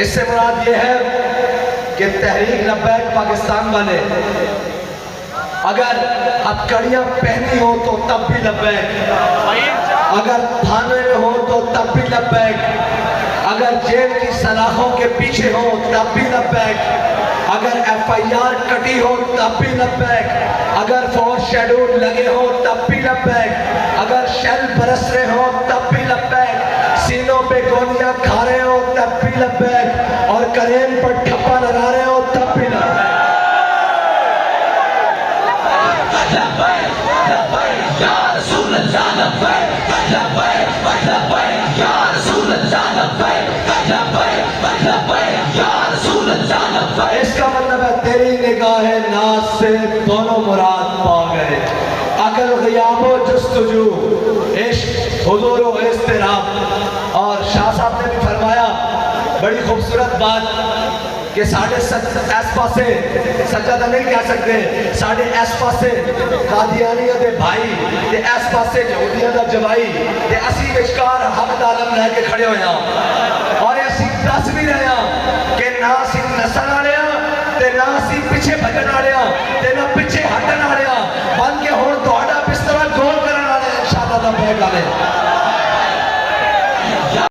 اس سے مراد یہ ہے کہ تحریک لبیک پاکستان والے اگر ہتھکڑیاں پہنی ہو تو تب بھی لبیک، اگر تھانے میں ہو تو تب بھی لبیک، اگر جیل کی سلاخوں کے پیچھے ہو تب بھی لبیک، اگر ایف آئی آر کٹی ہو تب بھی لبیک، اگر فورس شیڈول لگے ہو تب بھی لبیک، اگر شیل برس رہے ہو تب بھی لبیک، سینوں پہ گولیاں کھا رہے ہو تب بھی لبیک، اور کرین پر ٹھپا لگا رہے ہو تب بھی لبیک۔ لبیک لبیک یا رسول اللہ، لبیک لبیک لبیک یا رسول اللہ، لبیک لبیک لبیک یا رسول اللہ، لبیک۔ اس کا مطلب ہے تیری نگاہ ناز سے دونوں مراد پا گئے، عقل غیاب و جستجو، عشق حضور و اضطراب۔ اور شاہ صاحب نے بھی فرمایا بڑی خوبصورت بات کہ ساڑھے ایس پاسے سجادہ نہیں کہہ سکتے، ساڑھے ایس پاسے قادیانیہ دے بھائی تے ایس پاسے یہودیاں دا جوائی تے اسی وچکار حق دا علم لے کے کھڑے ہوئے ہیں، اور اسی دس بھی رہے ہیں کہ نہ اسی نسل آڑے ہیں تے نہ اسی پیچھے بھجن آڑے ہیں تے نہ